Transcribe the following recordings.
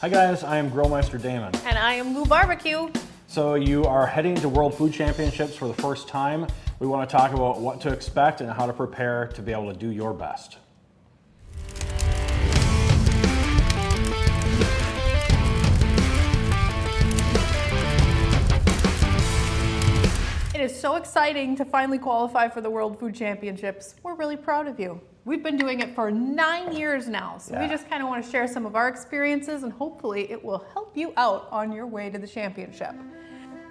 Hi guys, I am Grillmeister Damon. And I am Lou Barbecue. So you are heading to World Food Championships for the first time. We want to talk about what to expect and how to prepare to be able to do your best. It is so exciting to finally qualify for the World Food Championships. We're really proud of you. We've been doing it for 9 years now, so we just kind of want to share some of our experiences and hopefully it will help you out on your way to the championship.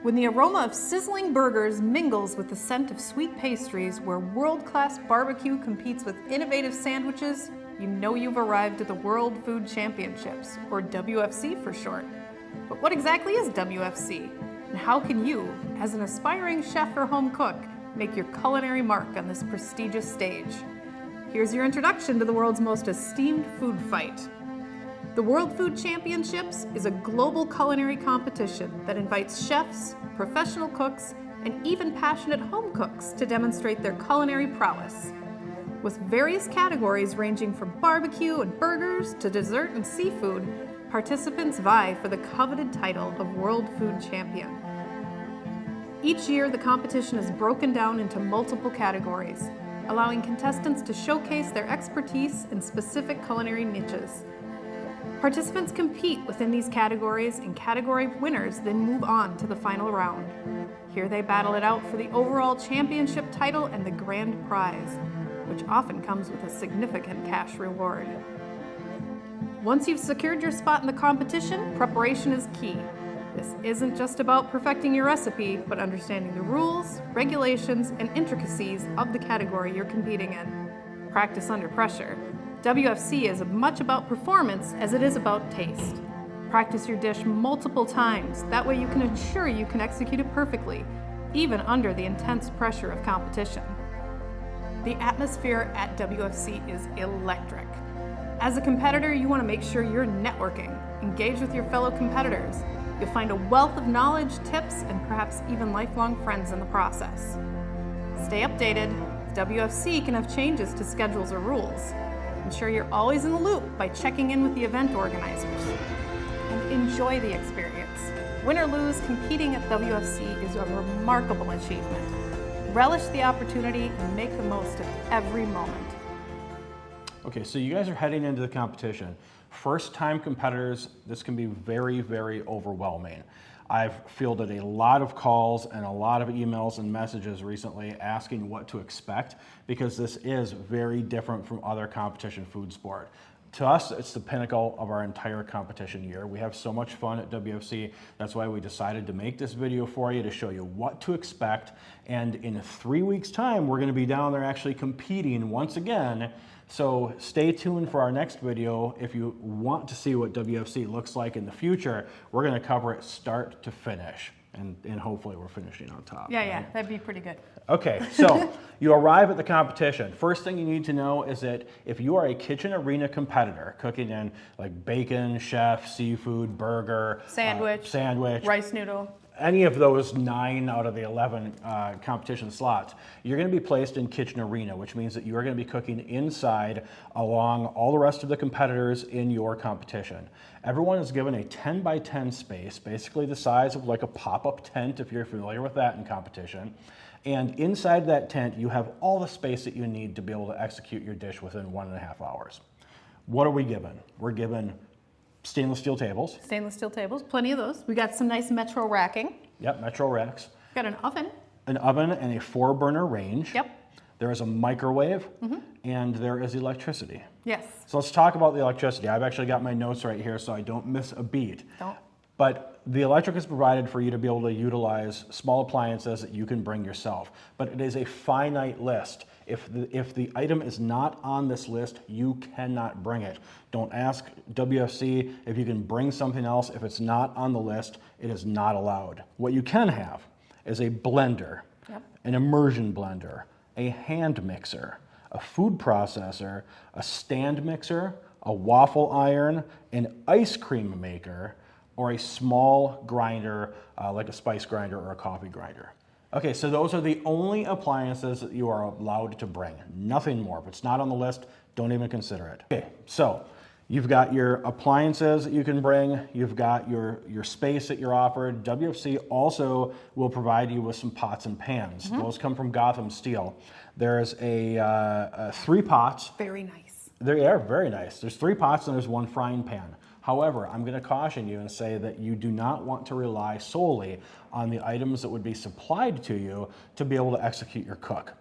When the aroma of sizzling burgers mingles with the scent of sweet pastries, where world-class barbecue competes with innovative sandwiches, you know you've arrived at the World Food Championships, or WFC for short. But what exactly is WFC? And how can you, as an aspiring chef or home cook, make your culinary mark on this prestigious stage? Here's your introduction to the world's most esteemed food fight. The World Food Championships is a global culinary competition that invites chefs, professional cooks, and even passionate home cooks to demonstrate their culinary prowess. With various categories ranging from barbecue and burgers to dessert and seafood, participants vie for the coveted title of World Food Champion. Each year, the competition is broken down into multiple categories, allowing contestants to showcase their expertise in specific culinary niches. Participants compete within these categories, and category winners then move on to the final round. Here they battle it out for the overall championship title and the grand prize, which often comes with a significant cash reward. Once you've secured your spot in the competition, preparation is key. This isn't just about perfecting your recipe, but understanding the rules, regulations, and intricacies of the category you're competing in. Practice under pressure. WFC is as much about performance as it is about taste. Practice your dish multiple times. That way you can ensure you can execute it perfectly, even under the intense pressure of competition. The atmosphere at WFC is electric. As a competitor, you want to make sure you're networking, engage with your fellow competitors. You'll find a wealth of knowledge, tips, and perhaps even lifelong friends in the process. Stay updated. WFC can have changes to schedules or rules. Ensure you're always in the loop by checking in with the event organizers. And enjoy the experience. Win or lose, competing at WFC is a remarkable achievement. Relish the opportunity and make the most of every moment. Okay, so you guys are heading into the competition. First-time competitors, this can be very, very overwhelming. I've fielded a lot of calls and a lot of emails and messages recently asking what to expect because this is very different from other competition food sport. To us, it's the pinnacle of our entire competition year. We have so much fun at WFC. That's why we decided to make this video for you to show you what to expect. And in 3 weeks' time, we're gonna be down there actually competing once again. So stay tuned for our next video. If you want to see what WFC looks like in the future, we're gonna cover it start to finish. And hopefully we're finishing on top. Yeah, right? that'd be pretty good. Okay, so you arrive at the competition. First thing you need to know is that if you are a kitchen arena competitor, cooking in like bacon, chef, seafood, burger, Sandwich, rice noodle, any of those 9 out of the 11 competition slots, you're going to be placed in kitchen arena, which means that you are going to be cooking inside along all the rest of the competitors in your competition. Everyone is given a 10 by 10 space, basically the size of like a pop-up tent if you're familiar with that in competition. And inside that tent, you have all the space that you need to be able to execute your dish within 1.5 hours. What are we given? We're given stainless steel tables. Stainless steel tables, plenty of those. We got some nice Metro racking. Yep, Metro racks. Got an oven. An oven and a 4-burner range. Yep. There is a microwave, and there is electricity. Yes. So let's talk about the electricity. I've actually got my notes right here so I don't miss a beat. Don't. But the electric is provided for you to be able to utilize small appliances that you can bring yourself. But it is a finite list. If the item is not on this list, you cannot bring it. Don't ask WFC if you can bring something else. If it's not on the list, it is not allowed. What you can have is a blender, an immersion blender, a hand mixer, a food processor, a stand mixer, a waffle iron, an ice cream maker, or a small grinder like a spice grinder or a coffee grinder. Okay, so those are the only appliances that you are allowed to bring. Nothing more. If it's not on the list, don't even consider it. Okay, so You've got your appliances that you can bring. You've got your space that you're offered. WFC also will provide you with some pots and pans. Those come from Gotham Steel. There's a 3 pots. Very nice. They are very nice. There's 3 pots and there's 1 frying pan. However, I'm going to caution you and say that you do not want to rely solely on the items that would be supplied to you to be able to execute your cook.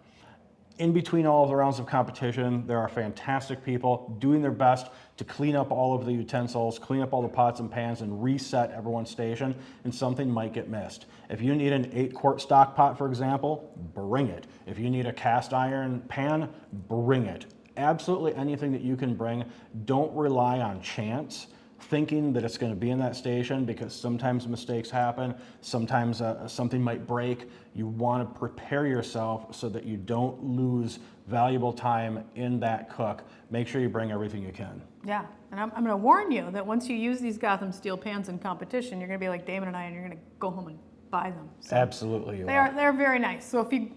In between all of the rounds of competition, there are fantastic people doing their best to clean up all of the utensils, clean up all the pots and pans, and reset everyone's station, and something might get missed. If you need an 8-quart stock pot, for example, bring it. If you need a cast iron pan, bring it. Absolutely anything that you can bring. Don't rely on chance, thinking that it's going to be in that station, because sometimes mistakes happen, sometimes something might break. You want to prepare yourself so that you don't lose valuable time in that cook. Make sure you bring everything you can. Yeah, and I'm going to warn you that once you use these Gotham Steel pans in competition, you're going to be like Damon and I, and you're going to go home and buy them. So Absolutely you they're very nice. So if you,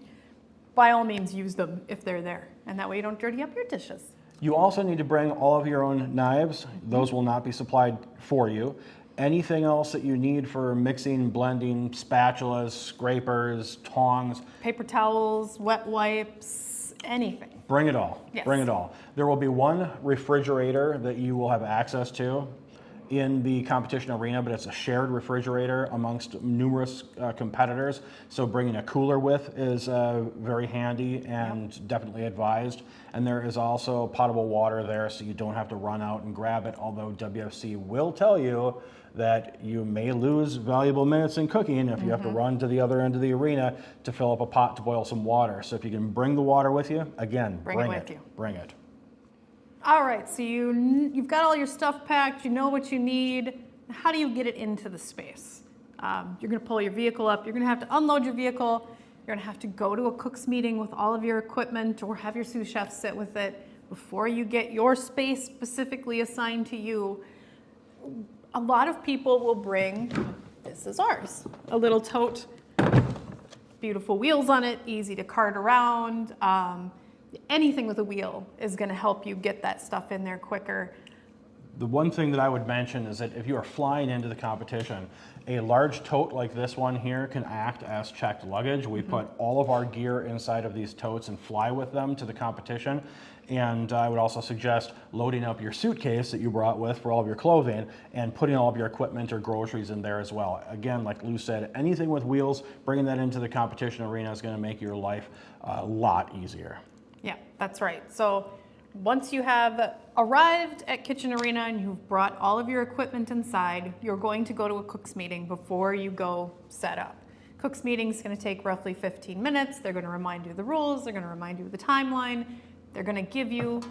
by all means, use them if they're there, and that way you don't dirty up your dishes. You also need to bring all of your own knives. Those will not be supplied for you. Anything else that you need for mixing, blending, spatulas, scrapers, tongs. Paper towels, wet wipes, anything. Bring it all. Yes. Bring it all. There will be 1 refrigerator that you will have access to in the competition arena, but it's a shared refrigerator amongst numerous competitors. So bringing a cooler with is very handy and definitely advised. And there is also potable water there, so you don't have to run out and grab it, although WFC will tell you that you may lose valuable minutes in cooking if you have to run to the other end of the arena to fill up a pot to boil some water. So if you can bring the water with you, again, bring it with you. Bring it. All right, so you've got all your stuff packed, you know what you need. How do you get it into the space? You're going to pull your vehicle up, you're going to have to unload your vehicle, you're going to have to go to a cook's meeting with all of your equipment or have your sous chef sit with it before you get your space specifically assigned to you. A lot of people will bring, this is ours, a little tote, beautiful wheels on it, easy to cart around. Anything with a wheel is going to help you get that stuff in there quicker. The one thing that I would mention is that if you are flying into the competition, a large tote like this one here can act as checked luggage. We put all of our gear inside of these totes and fly with them to the competition. And I would also suggest loading up your suitcase that you brought with for all of your clothing and putting all of your equipment or groceries in there as well. Again, like Lou said, anything with wheels, bringing that into the competition arena is going to make your life a lot easier. Yeah, that's right. So once you have arrived at Kitchen Arena and you've brought all of your equipment inside, you're going to go to a cook's meeting before you go set up. Cook's meeting is going to take roughly 15 minutes. They're going to remind you of the rules. They're going to remind you of the timeline. They're going to give you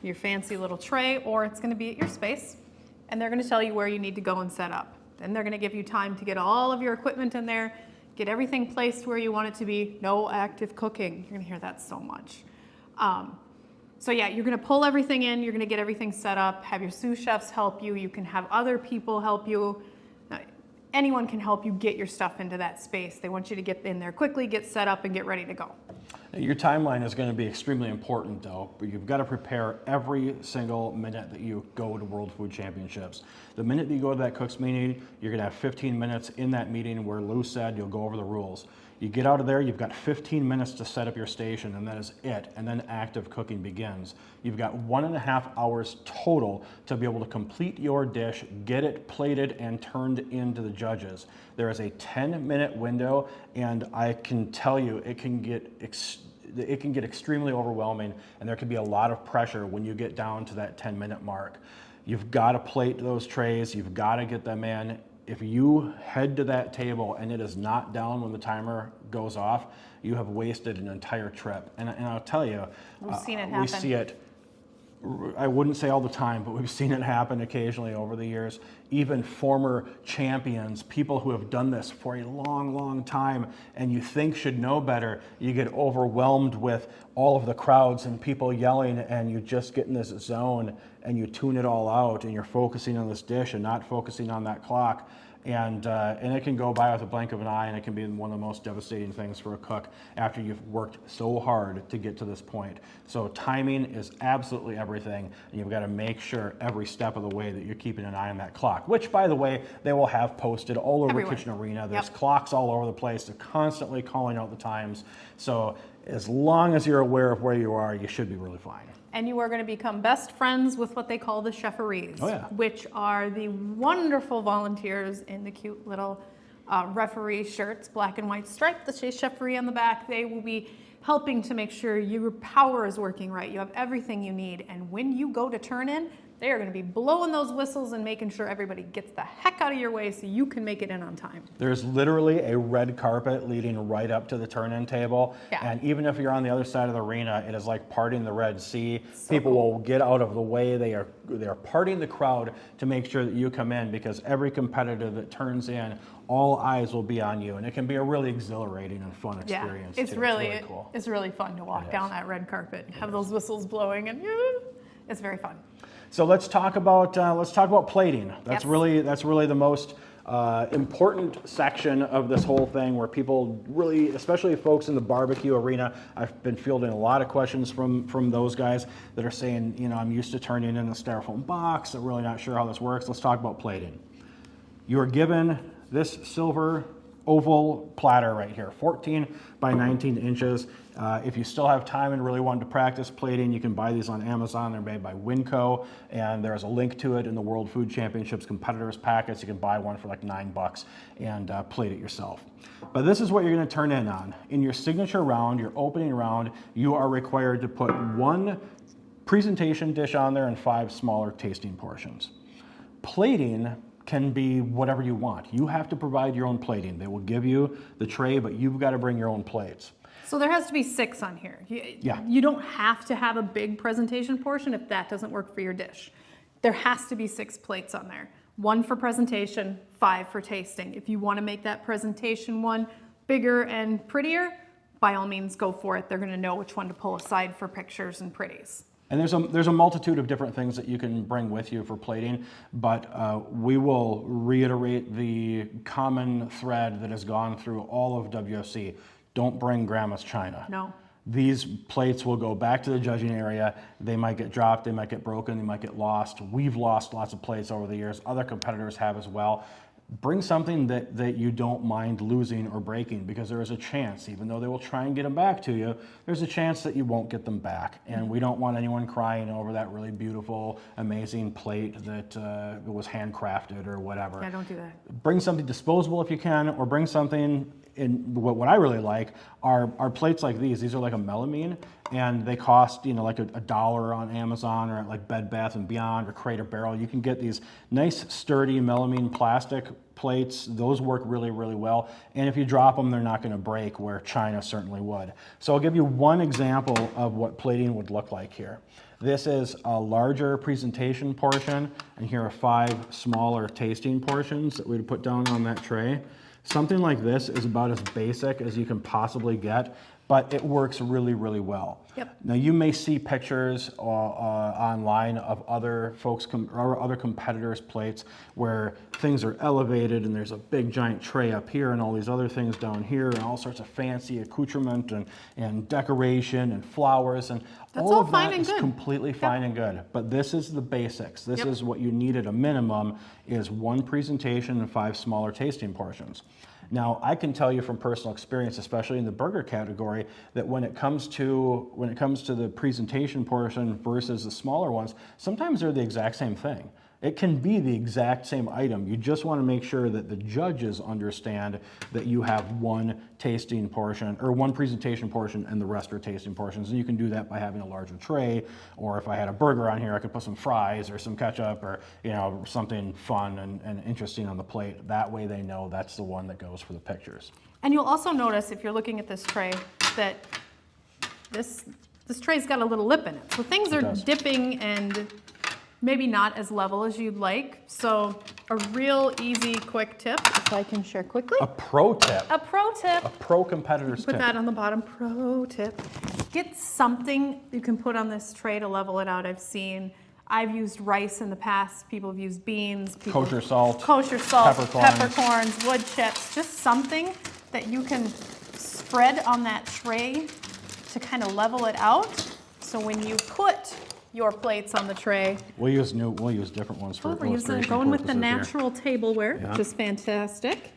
your fancy little tray, or it's going to be at your space, and they're going to tell you where you need to go and set up. Then they're going to give you time to get all of your equipment in there, get everything placed where you want it to be. No active cooking. You're going to hear that so much. So yeah, you're going to pull everything in. You're going to get everything set up. Have your sous chefs help you. You can have other people help you. Anyone can help you get your stuff into that space. They want you to get in there quickly, get set up, and get ready to go. Your timeline is going to be extremely important, though. You've got to prepare every single minute that you go to World Food Championships. The minute that you go to that cook's meeting, you're going to have 15 minutes in that meeting where Lou said you'll go over the rules. You get out of there, you've got 15 minutes to set up your station, and that is it. And then active cooking begins. You've got 1.5 hours total to be able to complete your dish, get it plated and turned into the judges. There is a 10-minute window, and I can tell you it can get extremely overwhelming, and there can be a lot of pressure when you get down to that 10-minute mark. You've got to plate those trays, you've got to get them in. If you head to that table and it is not down when the timer goes off, you have wasted an entire trip. And I'll tell you, We've seen it happen. We see it, I wouldn't say all the time, but we've seen it happen occasionally over the years. Even former champions, people who have done this for a long, long time and you think should know better, you get overwhelmed with all of the crowds and people yelling, and you just get in this zone and you tune it all out and you're focusing on this dish and not focusing on that clock. And it can go by with a blink of an eye, and it can be one of the most devastating things for a cook after you've worked so hard to get to this point. So timing is absolutely everything, and you've got to make sure every step of the way that you're keeping an eye on that clock, which, by the way, they will have posted all over Everywhere. Kitchen Arena. There's Yep. clocks all over the place. They're constantly calling out the times. So as long as you're aware of where you are, you should be really fine. And you are going to become best friends with what they call the chefaries, Oh, yeah. which are the wonderful volunteers in the cute little referee shirts, black and white stripe that says chefarie on the back. They will be helping to make sure your power is working right. You have everything you need. And when you go to turn in, they are going to be blowing those whistles and making sure everybody gets the heck out of your way so you can make it in on time. There's literally a red carpet leading right up to the turn-in table. Yeah. And even if you're on the other side of the arena, it is like parting the Red Sea. So People cool. will get out of the way. They are parting the crowd to make sure that you come in, because every competitor that turns in, all eyes will be on you. And it can be a really exhilarating and fun experience. It's too. really cool. It's really fun to walk It down is. that red carpet, have those whistles blowing, and it's very fun. So let's talk about plating. That's Yes. really the most important section of this whole thing, where people really, especially folks in the barbecue arena, I've been fielding a lot of questions from those guys that are saying, I'm used to turning in a styrofoam box. I'm really not sure how this works. Let's talk about plating. You are given this silver oval platter right here, 14 by 19 inches. If you still have time and really wanted to practice plating, you can buy these on Amazon. They're made by Winco, and there's a link to it in the World Food Championships competitors packets. You can buy one for like $9 and plate it yourself. But this is what you're going to turn in on. In your signature round, your opening round, you are required to put one presentation dish on there and 5 smaller tasting portions. Plating can be whatever you want. You have to provide your own plating. They will give you the tray, but you've got to bring your own plates. So there has to be 6 on here. Yeah. You don't have to have a big presentation portion if that doesn't work for your dish. There has to be 6 plates on there. 1 for presentation, 5 for tasting. If you want to make that presentation one bigger and prettier, by all means go for it. They're going to know which one to pull aside for pictures and pretties. And there's a multitude of different things that you can bring with you for plating, but we will reiterate the common thread that has gone through all of WFC. Don't bring Grandma's China. No. These plates will go back to the judging area. They might get dropped, they might get broken, they might get lost. We've lost lots of plates over the years. Other competitors have as well. Bring something that you don't mind losing or breaking, because there is a chance, even though they will try and get them back to you, there's a chance that you won't get them back. And we don't want anyone crying over that really beautiful, amazing plate that was handcrafted or whatever. Yeah, don't do that. Bring something disposable if you can, or bring something in. What I really like are plates like these. These are like a melamine, and they cost like $1 on Amazon, or at like Bed Bath & Beyond or Crate or Barrel. You can get these nice sturdy melamine plastic plates. Those work really, really well. And if you drop them, they're not going to break, where China certainly would. So I'll give you one example of what plating would look like here. This is a larger presentation portion, and here are 5 smaller tasting portions that we'd put down on that tray. Something like this is about as basic as you can possibly get, but it works really, really well. Yep. Now, you may see pictures online of other folks or other competitors' plates where things are elevated, and there's a big giant tray up here and all these other things down here, and all sorts of fancy accoutrement and decoration and flowers, and That's all all of fine that and is good. completely fine and good. But this is the basics. This Yep. is what you need at a minimum, is 1 presentation and 5 smaller tasting portions. Now, I can tell you from personal experience, especially in the burger category, that when it comes to the presentation portion versus the smaller ones, sometimes they're the exact same thing. It can be the exact same item. You just want to make sure that the judges understand that you have 1 tasting portion, or 1 presentation portion, and the rest are tasting portions. And you can do that by having a larger tray, or if I had a burger on here, I could put some fries or some ketchup, or something fun and interesting on the plate. That way they know that's the one that goes for the pictures. And you'll also notice, if you're looking at this tray, that this tray's got a little lip in it. So things are does. dipping and maybe not as level as you'd like. So a real easy, quick tip, if I can share quickly. A pro tip, A pro tip. a pro competitor's Put tip. that on the bottom, pro tip. Get something you can put on this tray to level it out. I've seen I've used rice in the past. People have used beans. People, Kosher salt. peppercorns, Peppercorns. wood chips, just something that you can spread on that tray to kind of level it out. So when you put your plates on the tray, We'll use different ones for we're using illustration going with the purposes here. natural tableware, Yeah. which is fantastic.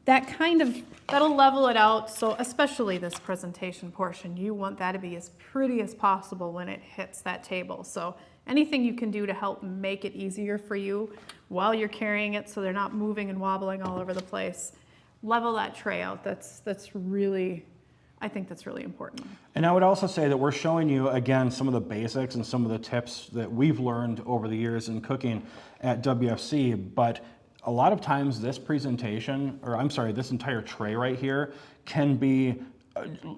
That'll level it out. So especially this presentation portion, you want that to be as pretty as possible when it hits that table. So anything you can do to help make it easier for you while you're carrying it, so they're not moving and wobbling all over the place. Level that tray out. I think that's really important. And I would also say that we're showing you, again, some of the basics and some of the tips that we've learned over the years in cooking at WFC, but a lot of times this this entire tray right here can be,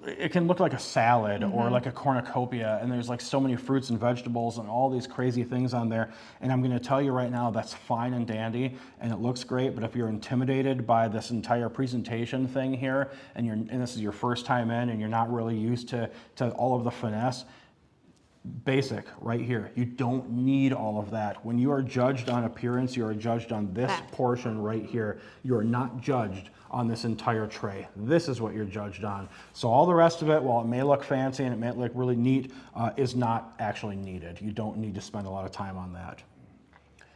it can look like a salad or like a cornucopia, and there's like so many fruits and vegetables and all these crazy things on there. And I'm gonna tell you right now, that's fine and dandy, and it looks great, but if you're intimidated by this entire presentation thing here, and this is your first time in, and you're not really used to all of the finesse, basic right here. You don't need all of that. When you are judged on appearance, you are judged on this portion right here. You are not judged on this entire tray. This is what you're judged on. So all the rest of it, while it may look fancy and it may look really neat, is not actually needed. You don't need to spend a lot of time on that.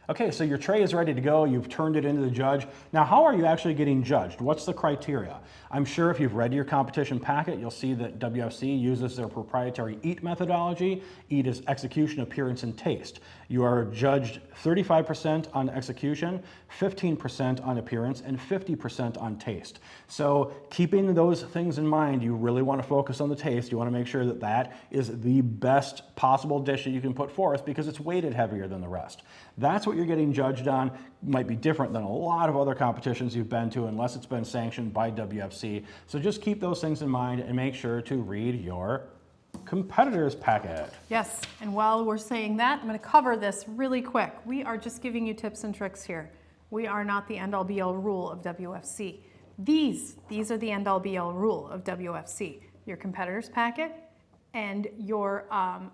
Okay, so your tray is ready to go. You've turned it into the judge. Now, how are you actually getting judged? What's the criteria? I'm sure if you've read your competition packet, you'll see that WFC uses their proprietary EAT methodology. EAT is execution, appearance, and taste. You are judged 35% on execution, 15% on appearance, and 50% on taste. So keeping those things in mind, you really want to focus on the taste. You want to make sure that that is the best possible dish that you can put forth because it's weighted heavier than the rest. That's what you're getting judged on. Might be different than a lot of other competitions you've been to unless it's been sanctioned by WFC. So just keep those things in mind and make sure to read your competitors packet. Yes, and while we're saying that, I'm going to cover this really quick. We are just giving you tips and tricks here. We are not the end-all be-all rule of WFC. These are the end-all be-all rule of WFC. Your competitors packet and your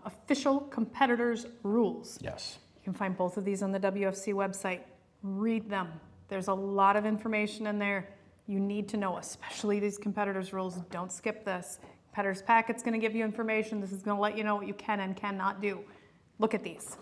official competitors rules. Yes. You can find both of these on the WFC website. Read them. There's a lot of information in there you need to know, especially these competitors rules. Don't skip this. Competitors packet's going to give you information. This is going to let you know what you can and cannot do. Look at these.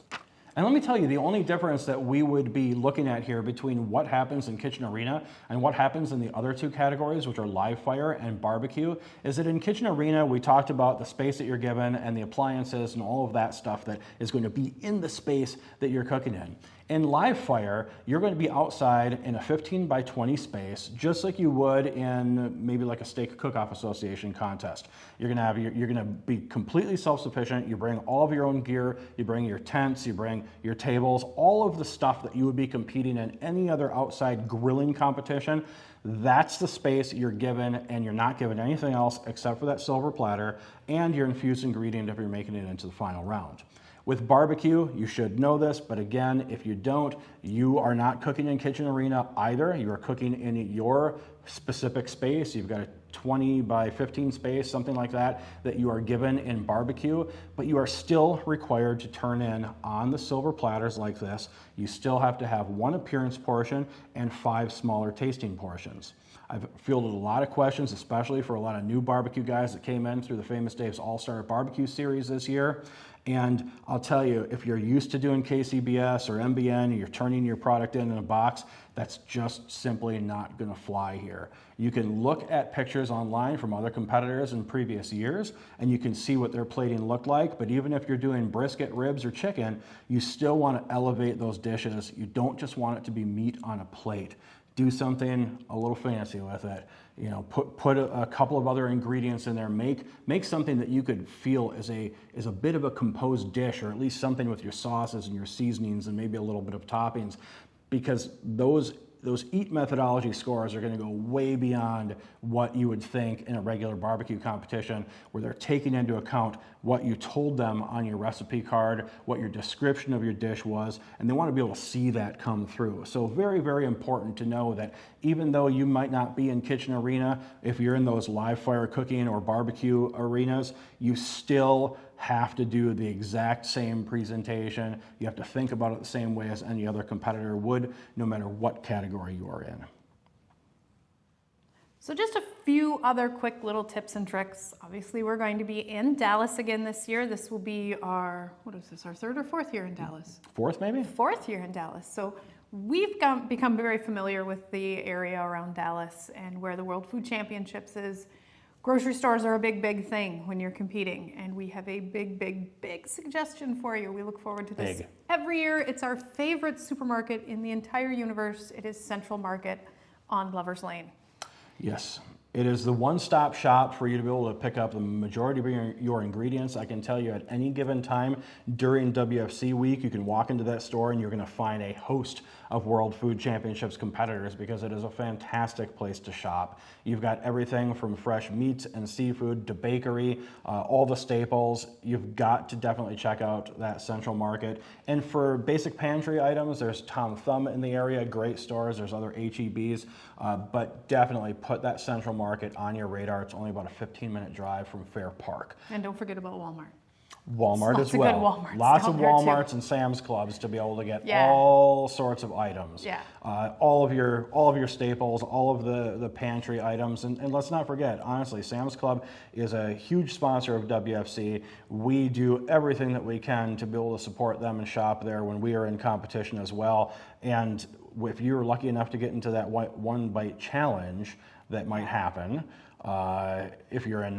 And let me tell you, the only difference that we would be looking at here between what happens in Kitchen Arena and what happens in the other two categories, which are live fire and barbecue, is that in Kitchen Arena, we talked about the space that you're given and the appliances and all of that stuff that is going to be in the space that you're cooking in. In live fire, you're going to be outside in a 15 by 20 space, just like you would in maybe like a steak cook-off association contest. You're going to be completely self-sufficient. You bring all of your own gear. You bring your tents. You bring your tables. All of the stuff that you would be competing in any other outside grilling competition. That's the space you're given, and you're not given anything else except for that silver platter and your infused ingredient if you're making it into the final round. With barbecue, you should know this, but again, if you don't, you are not cooking in Kitchen Arena either. You are cooking in your specific space. You've got a 20 by 15 space, something like that, that you are given in barbecue, but you are still required to turn in on the silver platters like this. You still have to have one appearance portion and 5 smaller tasting portions. I've fielded a lot of questions, especially for a lot of new barbecue guys that came in through the Famous Dave's All-Star Barbecue Series this year. And I'll tell you, if you're used to doing KCBS or MBN and you're turning your product in a box, that's just simply not going to fly here. You can look at pictures online from other competitors in previous years, and you can see what their plating looked like. But even if you're doing brisket, ribs, or chicken, you still want to elevate those dishes. You don't just want it to be meat on a plate. Do something a little fancy with it. You know, put a couple of other ingredients in there. Make something that you could feel is a bit of a composed dish, or at least something with your sauces and your seasonings and maybe a little bit of toppings, because those EAT methodology scores are going to go way beyond what you would think in a regular barbecue competition, where they're taking into account what you told them on your recipe card, what your description of your dish was, and they want to be able to see that come through. So very, very important to know that even though you might not be in Kitchen Arena, if you're in those live fire cooking or barbecue arenas, you still have to do the exact same presentation. You have to think about it the same way as any other competitor would, no matter what category you are in. So just a few other quick little tips and tricks. Obviously, we're going to be in Dallas again this year. This will be our third or fourth year in Dallas? Fourth, maybe? Fourth year in Dallas. So we've become very familiar with the area around Dallas and where the World Food Championships is. Grocery stores are a big, big thing when you're competing, and we have a big, big, big suggestion for you. We look forward to this every year. It's our favorite supermarket in the entire universe. It is Central Market on Lovers Lane. Yes. It is the one-stop shop for you to be able to pick up the majority of your ingredients. I can tell you at any given time during WFC week, you can walk into that store and you're going to find a host of World Food Championships competitors because it is a fantastic place to shop. You've got everything from fresh meats and seafood to bakery, all the staples. You've got to definitely check out that Central Market. And for basic pantry items, there's Tom Thumb in the area, great stores. There's other HEBs, but definitely put that Central Market on your radar. It's only about a 15-minute drive from Fair Park. And don't forget about Walmart. Walmart as well. Lots of Walmarts and Sam's Clubs to be able to get all sorts of items. Yeah. All of your staples, all of the pantry items, and let's not forget, honestly, Sam's Club is a huge sponsor of WFC. We do everything that we can to be able to support them and shop there when we are in competition as well. And if you're lucky enough to get into that one bite challenge, that might happen if you're in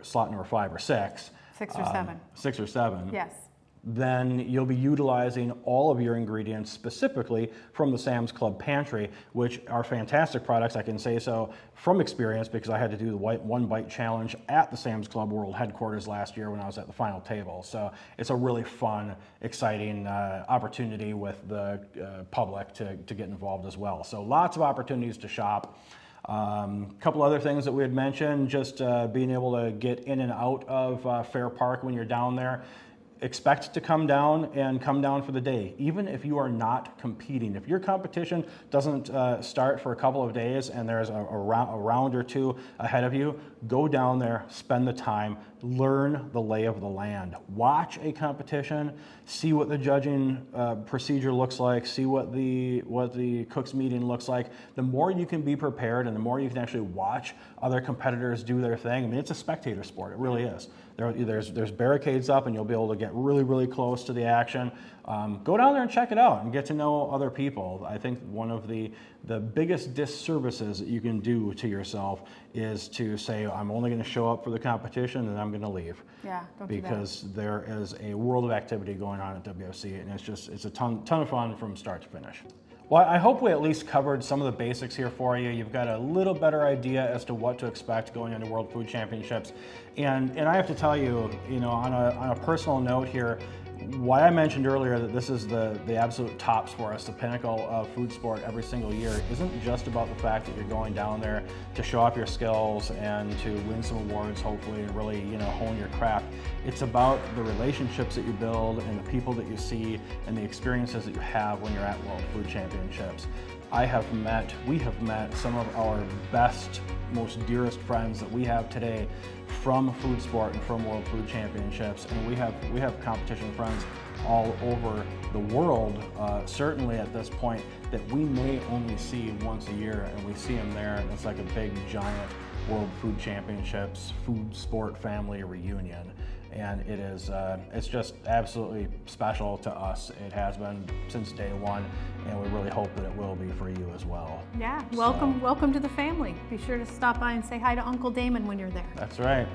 slot number 5 or 6. 6 or 7. 6 or 7. Yes. Then you'll be utilizing all of your ingredients specifically from the Sam's Club pantry, which are fantastic products. I can say so from experience because I had to do the one bite challenge at the Sam's Club World Headquarters last year when I was at the final table. So it's a really fun, exciting opportunity with the public to get involved as well. So lots of opportunities to shop. Couple other things that we had mentioned, just being able to get in and out of Fair Park when you're down there. Expect to come down for the day, even if you are not competing. If your competition doesn't start for a couple of days and there's a round or two ahead of you, go down there, spend the time, learn the lay of the land. Watch a competition, see what the judging procedure looks like, see what the cook's meeting looks like. The more you can be prepared and the more you can actually watch other competitors do their thing. I mean, it's a spectator sport, it really is. There's barricades up and you'll be able to get really, really close to the action. Go down there and check it out and get to know other people. I think one of the biggest disservices that you can do to yourself is to say, I'm only going to show up for the competition and I'm going to leave. Yeah, don't do that. Because there is a world of activity going on at WFC and it's a ton of fun from start to finish. Well, I hope we at least covered some of the basics here for you. You've got a little better idea as to what to expect going into World Food Championships. And I have to tell you, on a personal note here, why I mentioned earlier that this is the absolute tops for us, the pinnacle of food sport every single year, isn't just about the fact that you're going down there to show off your skills and to win some awards, hopefully, and really, hone your craft. It's about the relationships that you build and the people that you see and the experiences that you have when you're at World Food Championships. We have met some of our best, most dearest friends that we have today from food sport and from World Food Championships, and we have competition friends all over the world, certainly at this point, that we may only see once a year, and we see them there, and it's like a big, giant World Food Championships food sport family reunion. And it is, it's just absolutely special to us. It has been since day one, and we really hope that it will be for you as well. Yeah, welcome to the family. Be sure to stop by and say hi to Uncle Damon when you're there. That's right.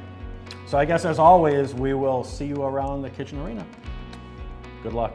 So I guess as always, we will see you around the kitchen arena. Good luck.